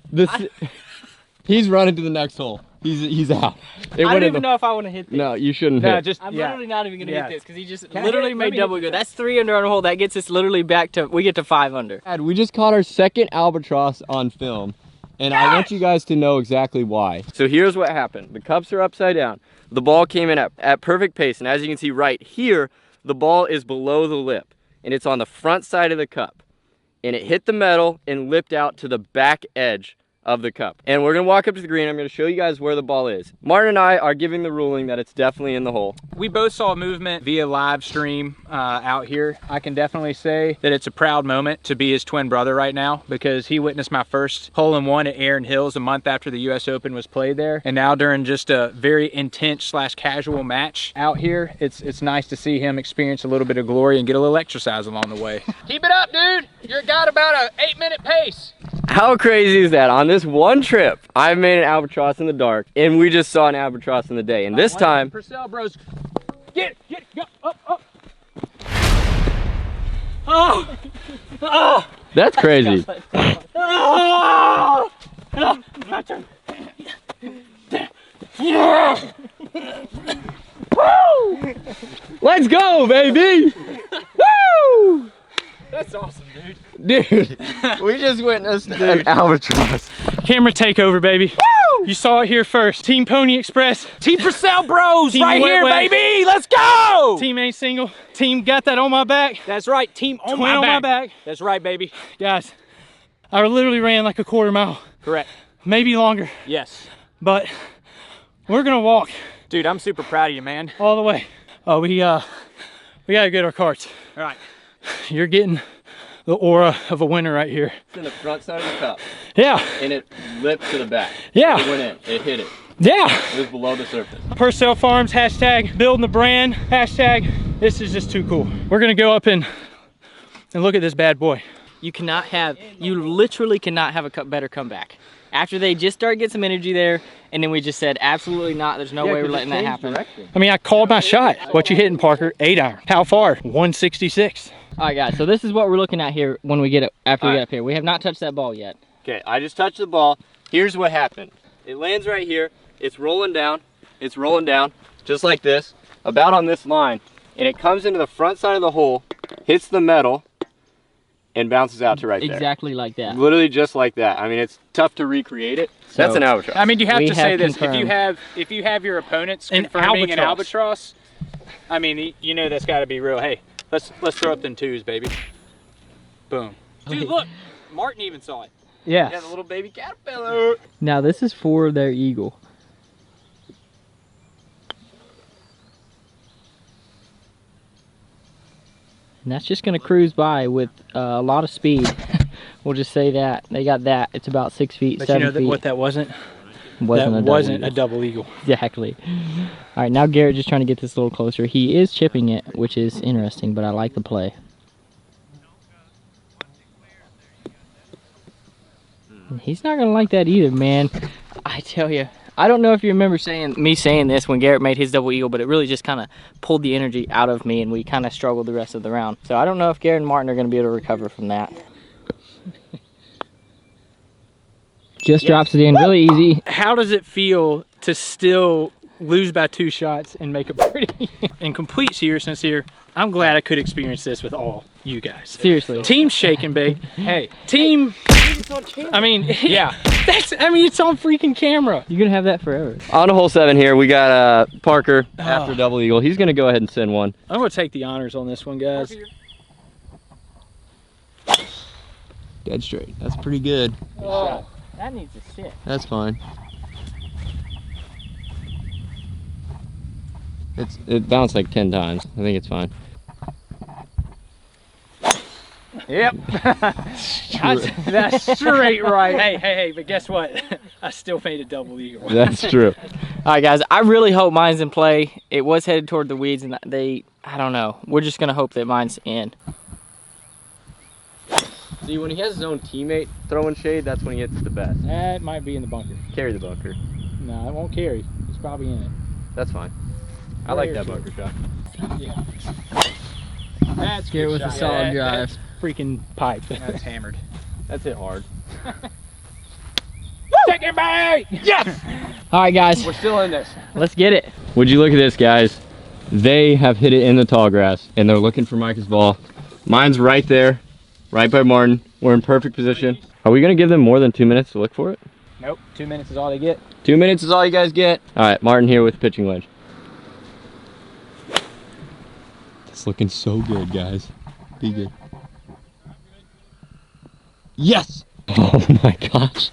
He's running to the next hole. He's out. I don't even know if I want to hit this. No, you shouldn't No, hit. just I'm yeah. literally not even gonna Yeah. hit this because he just Can I literally hit it? made Let me double hit go. this. That's 3 under on a hole. That gets us literally back to, we get to 5 under. Dad, we just caught our second albatross on film, and I want you guys to know exactly why. So here's what happened. The cups are upside down. The ball came in at perfect pace, and as you can see right here, the ball is below the lip, and it's on the front side of the cup. And it hit the metal and lipped out to the back edge of the cup. And we're gonna walk up to the green. I'm gonna show you guys where the ball is. Martin and I are giving the ruling that it's definitely in the hole. We both saw movement via live stream out here. I can definitely say that it's a proud moment to be his twin brother right now, because he witnessed my first hole-in-one at Erin Hills a month after the US Open was played there. And now during just a very intense / casual match out here, it's nice to see him experience a little bit of glory and get a little exercise along the way. Keep it up, dude. You're got about a 8-minute pace. How crazy is that? On this one trip, I made an albatross in the dark, and we just saw an albatross in the day. And this time, Pursell bros, get, go, up. Oh, oh. that's crazy. Oh! My turn. Yeah! Woo! Let's go, baby! Woo! That's awesome, dude. Dude, we just witnessed an albatross. Camera takeover, baby. Woo! You saw it here first. Team Pony Express. Team Pursell Bros Team right Wet here, Wet. baby. Let's go. Team ain't single. Team got that on my back. That's right. Team on Twin on my back. That's right, baby. Guys, I literally ran like a quarter mile, Correct. maybe longer, Yes. but we're gonna walk Dude, I'm super proud of you, man. all the way. Oh, we gotta get our carts. All right. You're getting the aura of a winner right here. It's in the front side of the cup, Yeah, and it lipped to the back. Yeah. It went in. It hit it. yeah. It was below the surface. Pursell Farms, hashtag building the brand, hashtag this is just too cool. We're gonna go up and look at this bad boy. You literally cannot have a better comeback. After they just started getting some energy there, and then we just said, absolutely not, there's no way we're letting that happen. I mean, I called my shot. What you hitting, Parker? 8 iron. How far? 166. All right, guys, so this is what we're looking at here when we get up, after we get up here. We have not touched that ball yet. Okay, I just touched the ball. Here's what happened. It lands right here. It's rolling down. It's rolling down, just like this, about on this line. And it comes into the front side of the hole, hits the metal, and bounces out to right there. Exactly like that. Literally just like that. I mean, it's tough to recreate it. So, That's an albatross. I mean, you have We to say have this. confirmed. If you have your opponents An confirming an albatross. albatross, I mean, you know that's got to be real. Hey, let's throw up them twos, baby. Boom. Dude, look. Martin even saw it. Yeah. Yeah, the little baby caterpillar. Now this is for their eagle. And that's just gonna cruise by with a lot of speed. We'll just say that. They got that. It's about 6 feet, But 7 you know feet. what that wasn't? Wasn't A double eagle. Exactly. All right, now Garrett just trying to get this a little closer. He is chipping it, which is interesting, but I like the play. He's not gonna like that either, man. I tell you, I don't know if you remember me saying this when Garrett made his double eagle, but it really just kind of pulled the energy out of me, and we kind of struggled the rest of the round. So I don't know if Garrett and Martin are gonna be able to recover from that. Just drops it in really easy. How does it feel to still lose by 2 shots and make a pretty? In complete seriousness here, I'm glad I could experience this with all you guys. Seriously. Team shake and bake. Hey, team. I mean, yeah. It's on freaking camera. You're gonna have that forever. On to hole 7 here, we got Parker after double eagle. He's gonna go ahead and send one. I'm gonna take the honors on this one, guys. Dead straight. That's pretty good. Oh, that needs to sit. That's fine. It bounced like 10 times. I think it's fine. Yep. That's straight right. Hey, but guess what? I still made a double eagle. That's true. All right, guys, I really hope mine's in play. It was headed toward the weeds, and I don't know. We're just gonna hope that mine's in. See, when he has his own teammate throwing shade, that's when he hits the best. That might be in the bunker. Carry the bunker. No, it won't carry. It's probably in it. That's fine. I like that bunker shot. Yeah. That's Garrett with a solid drive. That's freaking pipe. That's hammered. That's hit hard. Take it back! Yes! All right, guys, We're still in this. let's get it. Would you look at this, guys? They have hit it in the tall grass, and they're looking for Micah's ball. Mine's right there, right by Martin. We're in perfect position. Are we gonna give them more than 2 minutes to look for it? Nope, 2 minutes is all they get. 2 minutes is all you guys get. All right, Martin here with pitching wedge. It's looking so good, guys. Be good. Yes! Oh my gosh.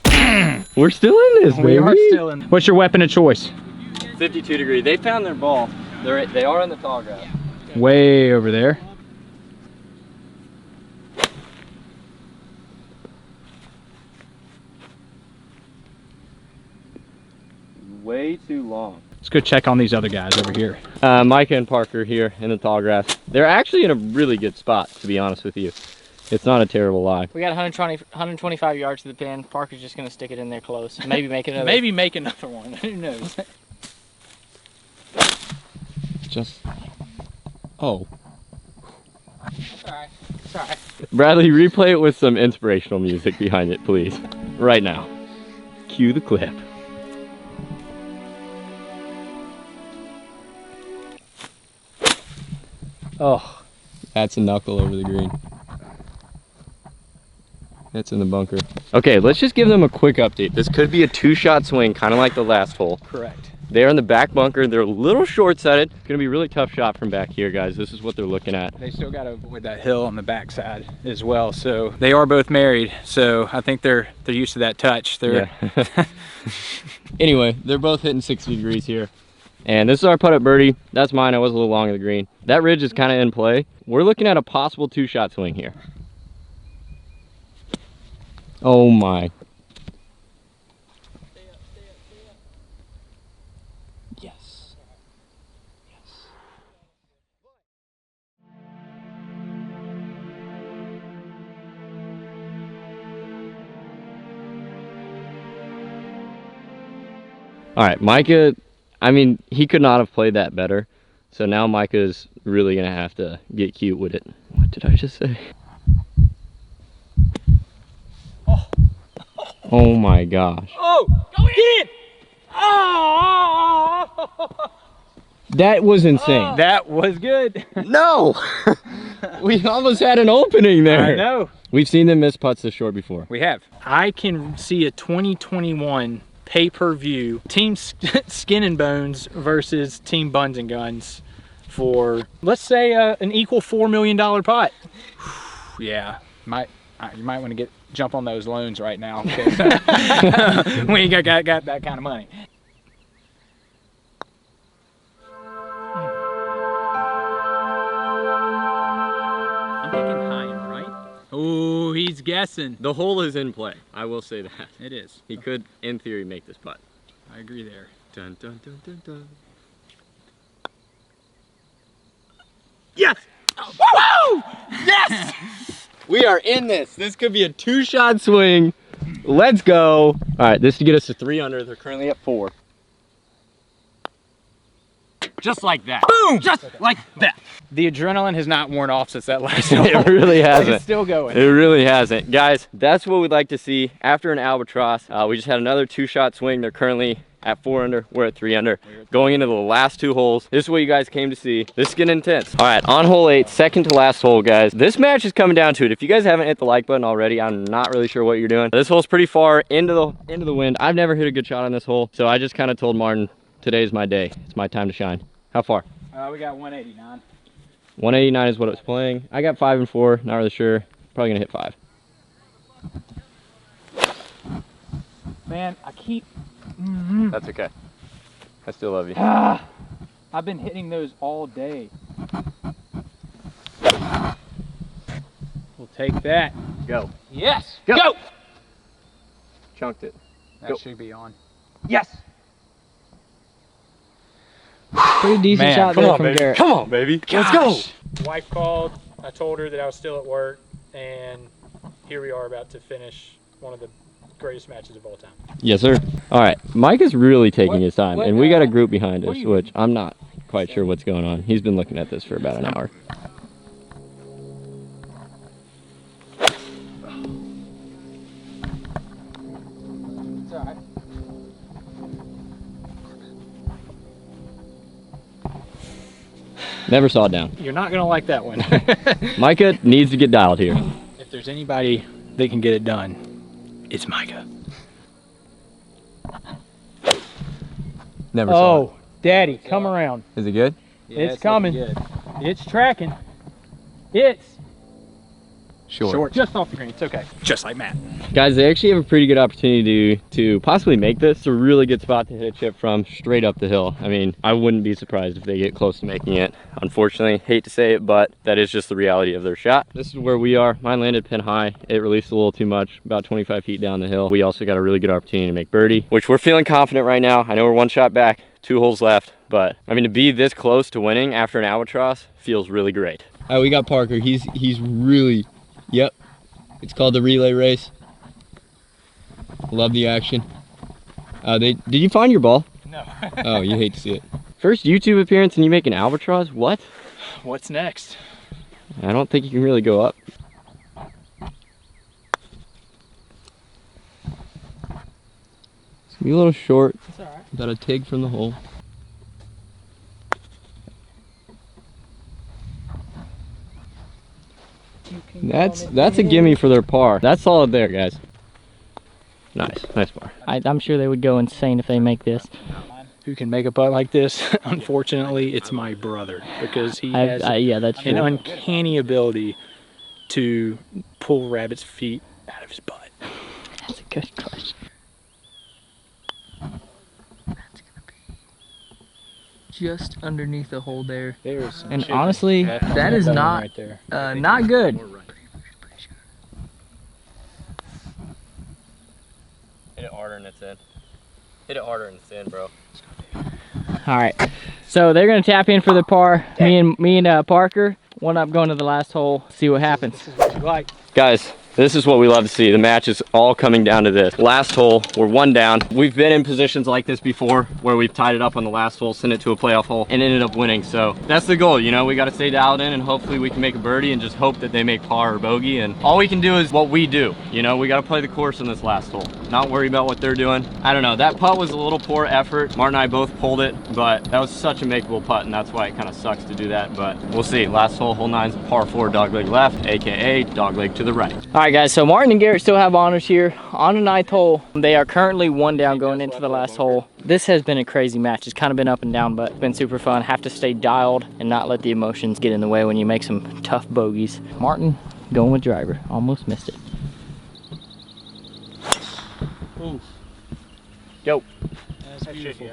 We're still in this, baby. We are still in. What's your weapon of choice? 52 degree. They found their ball. They are in the tall grass. Way over there. Way too long. Let's go check on these other guys over here. Micah and Parker here in the tall grass. They're actually in a really good spot, to be honest with you. It's not a terrible lie. We got 125 yards to the pin. Parker's just gonna stick it in there close. Maybe make another. Maybe make another one. Who knows? Just. Oh. Sorry. Sorry. Bradley, replay it with some inspirational music behind it, please. Right now. Cue the clip. Oh. That's a knuckle over the green. That's in the bunker. Okay, let's just give them a quick update. This could be a 2-shot swing, kind of like the last hole. Correct. They're in the back bunker. They're a little short-sighted. It's gonna be a really tough shot from back here, guys. This is what they're looking at. They still got to avoid that hill on the backside as well. So they are both married. So I think they're used to that touch. They're Anyway, they're both hitting 60 degrees here. And this is our putt-up birdie. That's mine. I was a little long of the green. That ridge is kind of in play. We're looking at a possible 2-shot swing here. Oh my. Yes. Yes. All right, Micah, I mean, he could not have played that better. So now Micah's really gonna have to get cute with it. What did I just say? Oh my gosh. Oh, go in! Oh! That was insane. That was good. No! We almost had an opening there. I know. We've seen them miss putts this short before. We have. I can see a 2021 pay-per-view Team Skin and Bones versus Team Buns and Guns for, let's say, an equal $4 million pot. Yeah. You might want to jump on those loans right now because we ain't got that kind of money. high and right. Oh, he's guessing. The hole is in play. I will say that. It is. He could, in theory, make this putt. I agree there. Dun, dun, dun, dun, dun. Yes! Woo! Yes! We are in this. This could be a 2-shot swing. Let's go. All right, this to get us to 3 under. They're currently at 4. Just like that. Boom! Just like that. The adrenaline has not worn off since that last hole. It really hasn't. It's still going. It really hasn't. Guys, that's what we'd like to see after an albatross. We just had another 2-shot swing. They're currently at 4 under. We're at 3 under. Going into the last 2 holes. This is what you guys came to see. This is getting intense. All right, on hole 8, second to last hole, guys. This match is coming down to it. If you guys haven't hit the like button already, I'm not really sure what you're doing. This hole's pretty far into the wind. I've never hit a good shot on this hole, so I just kind of told Martin, today's my day. It's my time to shine. How far? We got 189. 189 is what it's playing. I got 5 and 4. Not really sure. Probably gonna hit 5. Man, I keep... That's okay. I still love you. I've been hitting those all day. We'll take that. Go. Yes! Go! Chunked it. That Go. should be on. Yes! Pretty decent shot there from Garrett. Come on, baby. Let's go. Wife called. I told her that I was still at work, and here we are about to finish one of the greatest matches of all time. Yes, sir. All right. Mike is really taking his time, what, and we got a group behind what us, do you- which I'm not quite sure what's going on. He's been looking at this for about an hour. It's all right. Never saw it down. You're not gonna like that one. Micah needs to get dialed here. If there's anybody that can get it done, it's Micah. Never saw Oh, Daddy, come around. it. Is it good? Yeah, It's looking coming. good. It's tracking. It's Short. just off the green. It's okay. Just like Matt. Guys, they actually have a pretty good opportunity to possibly make this. It's a really good spot to hit a chip from straight up the hill. I mean, I wouldn't be surprised if they get close to making it. Unfortunately, hate to say it, but that is just the reality of their shot. This is where we are. Mine landed pin high. It released a little too much, about 25 feet down the hill. We also got a really good opportunity to make birdie, which we're feeling confident right now. I know we're 1 shot back, 2 holes left, but I mean, to be this close to winning after an albatross feels really great. All right, we got Parker. He's really, yep. It's called the relay race. Love the action. Did you find your ball? No. Oh, you hate to see it. First YouTube appearance and you make an albatross? What? What's next? I don't think you can really go up. It's gonna be a little short. It's all right. Got a tig from the hole. That's a gimme for their par. That's solid there, guys. Nice par. I'm sure they would go insane if they make this. Who can make a putt like this? Unfortunately, it's my brother, because he has Yeah, that's an true. uncanny ability to pull rabbit's feet out of his butt. That's a good question. Just underneath the hole there. There's And honestly, that is not right there. not good. Hit it harder and it's in. Hit it harder and it's in, bro. All right, so they're gonna tap in for the par. Me and Parker, one up going to the last hole. See what happens. Like, Guys, this is what we love to see. The match is all coming down to this. Last hole, we're 1 down. We've been in positions like this before where we've tied it up on the last hole, sent it to a playoff hole, and ended up winning. So that's the goal, you know? We got to stay dialed in and hopefully we can make a birdie and just hope that they make par or bogey. And all we can do is what we do. You know, we got to play the course in this last hole. Not worry about what they're doing. I don't know. That putt was a little poor effort. Martin and I both pulled it, but that was such a makeable putt, and that's why it kind of sucks to do that. But we'll see. Last hole, hole 9's par 4, dogleg left, AKA dogleg to the right. All right, guys, so Martin and Garrett still have honors here on the 9th hole. They are currently 1 down going into the last hole. This has been a crazy match. It's kind of been up and down, but it's been super fun. Have to stay dialed and not let the emotions get in the way when you make some tough bogeys. Martin going with driver. Almost missed it. oof. Go. That's beautiful.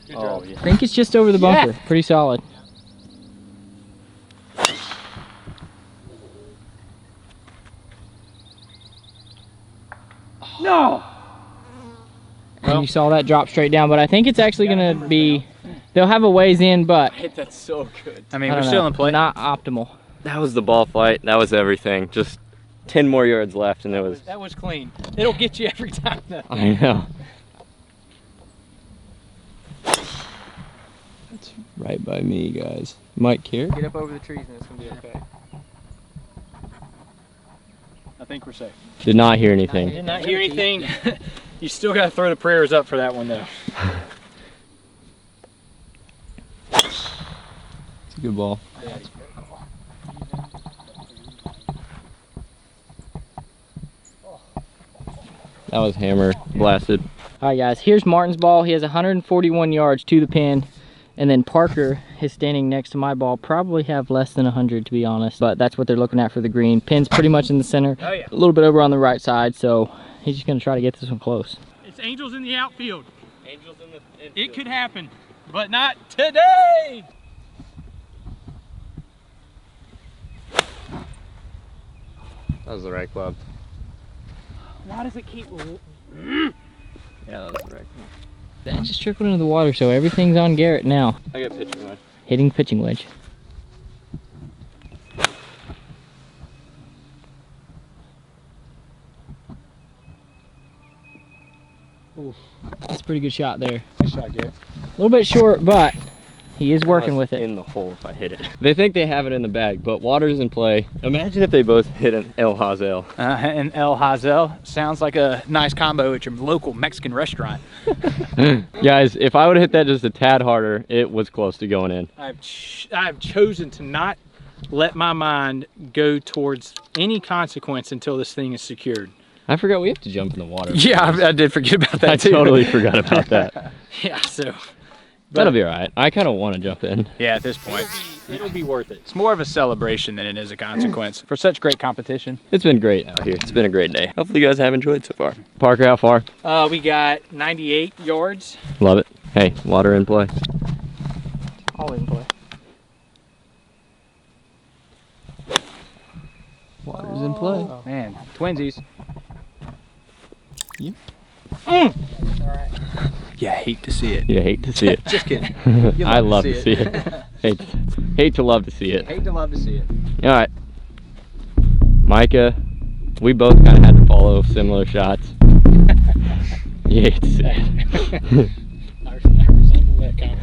Good Oh, job. yeah. I think it's just over the bunker. Pretty solid. No. And you saw that drop straight down, but I think it's actually gonna be. They'll have a ways in, but Hit that so good. I I mean, don't we're know, still in play. not optimal. That was the ball flight. That was everything. Just 10 more yards left, and it was. That was clean. It'll get you every time though. I know. That's right by me, guys. Mike here. Get up over the trees, and it's gonna be okay. I think we're safe. Did not hear anything. Did not hear anything. You still got to throw the prayers up for that one though. It's a good ball. That was hammer blasted. All right, guys. Here's Martin's ball. He has 141 yards to the pin, and then Parker is standing next to my ball. Probably have less than 100, to be honest. But that's what they're looking at for the green. Pin's pretty much in the center. Oh yeah. A little bit over on the right side, so he's just gonna try to get this one close. It's Angels in the outfield. Angels in the infield. It could happen, but not today. That was the right club. Why does it keep? Yeah, that was the right club. That just trickled into the water, so everything's on Garrett now. I got pitching wedge. Hitting pitching wedge. Oof. That's a pretty good shot there. Good shot, Garrett. A little bit short, but he is working with it. In the hole if I hit it. They think they have it in the bag, but water's in play. Imagine if they both hit an El Hazel. And El Hazel sounds like a nice combo at your local Mexican restaurant. Guys, if I would have hit that just a tad harder, it was close to going in. I've chosen to not let my mind go towards any consequence until this thing is secured. I forgot we have to jump in the water. Yeah, I did forget about that I too. totally forgot about that. Yeah, so That'll be all right. I kind of want to jump in. Yeah, at this point. it'll be worth it. It's more of a celebration than it is a consequence for such great competition. It's been great out here. It's been a great day. Hopefully you guys have enjoyed so far. Parker, how far? We got 98 yards. Love it. Hey, water in play. All in play. Water's in play. Oh, man, twinsies. Yeah. Yeah, hate to see it. You hate to see it. Just kidding. I love to see it. Hate to love to see it. Hate to love to see it. All right. Micah, we both kind of had to follow similar shots. You hate to see it. I resemble that comment.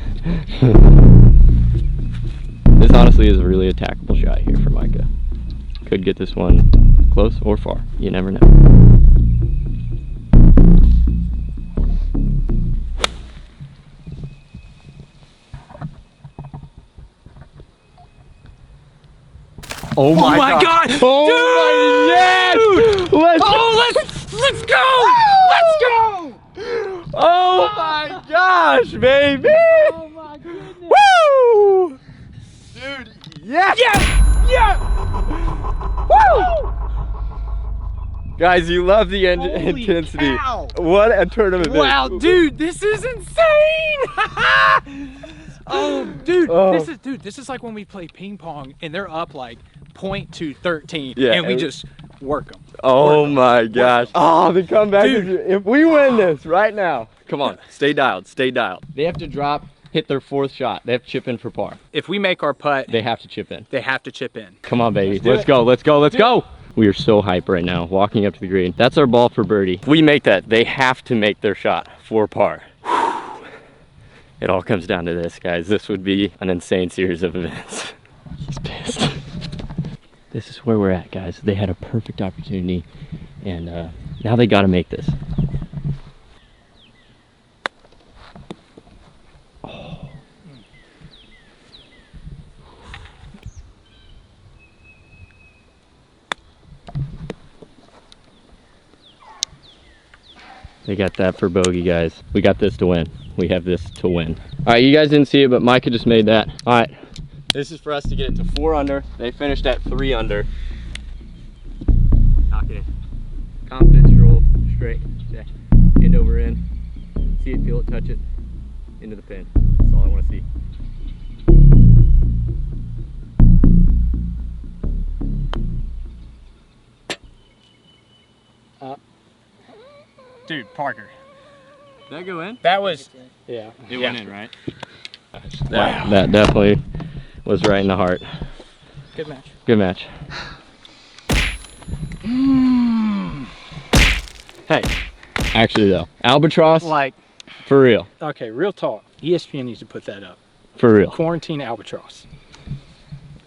This honestly is a really attackable shot here for Micah. Could get this one close or far. You never know. Oh my god! Oh my yes! Let's go! Let's go! Oh my gosh, baby! Oh my goodness. Woo! Dude, yes! Yes! Yes! Woo! Guys, you love the intensity. cow! What a tournament! Wow, dude, this is insane! Oh, dude, Oh. this is like when we play ping pong and they're up like 0.213, Yeah, and we and- just work them. Oh my gosh. Oh, the comeback Dude. is, if we win this right now. Come on, stay dialed, stay dialed. They have to drop, hit their fourth shot. They have to chip in for par. If we make our putt, They have to chip in. they have to chip in. Come on, baby. do Let's it. go, let's go, let's go. We are so hype right now, walking up to the green. That's our ball for birdie. If we make that, they have to make their shot for par. It all comes down to this, guys. This would be an insane series of events. He's pissed. This is where we're at, guys. They had a perfect opportunity, and now they got to make this. Oh. They got that for bogey, guys. We got this to win. We have this to win. All right, you guys didn't see it, but Micah just made that. All right, this is for us to get it to 4 under. They finished at 3 under. Knock it in. Confidence roll, straight. Check. End over in. See it, feel it, touch it. Into the pin. That's all I want to see. Dude, Parker. Did that go in? That was, yeah. It went in, right? That definitely was right in the heart. Good match. Good match. Hey, actually though, albatross, Like, for real. okay, real talk. ESPN needs to put that up. For real. Quarantine albatross.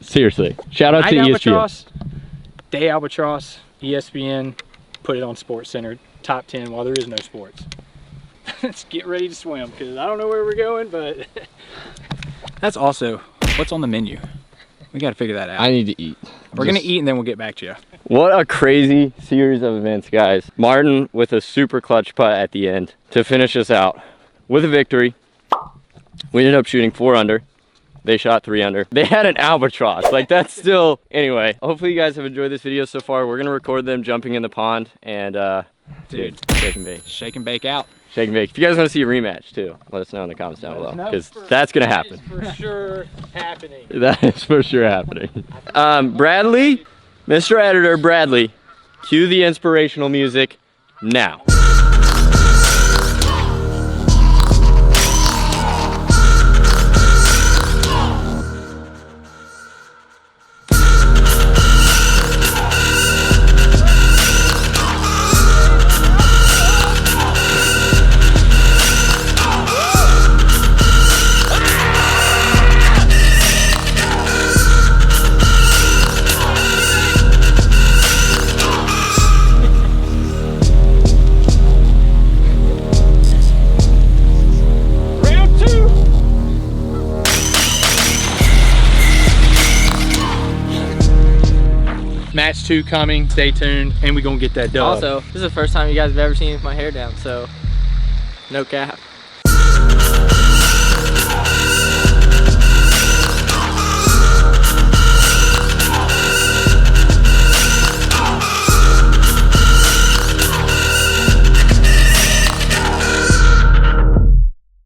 Seriously. Shout out Night to ESPN. albatross, day albatross, ESPN, put it on Sports Center, top 10 while there is no sports. Let's get ready to swim because I don't know where we're going, but That's also, what's on the menu? We got to figure that out. I need to eat. We're going to eat and then we'll get back to you. What a crazy series of events, guys. Martin with a super clutch putt at the end to finish us out with a victory. We ended up shooting 4 under. They shot 3 under. They had an albatross. Like, that's still... Anyway, hopefully you guys have enjoyed this video so far. We're going to record them jumping in the pond and, dude, shake and bake. Shake and bake out. Shake and bake. If you guys want to see a rematch, too, let us know in the comments down below. Because that's going to happen. for sure happening. That is for sure happening. Bradley, Mr. Editor Bradley, cue the inspirational music now. Match 2 coming, stay tuned, and we're gonna get that dub. Also, this is the first time you guys have ever seen my hair down, so no cap.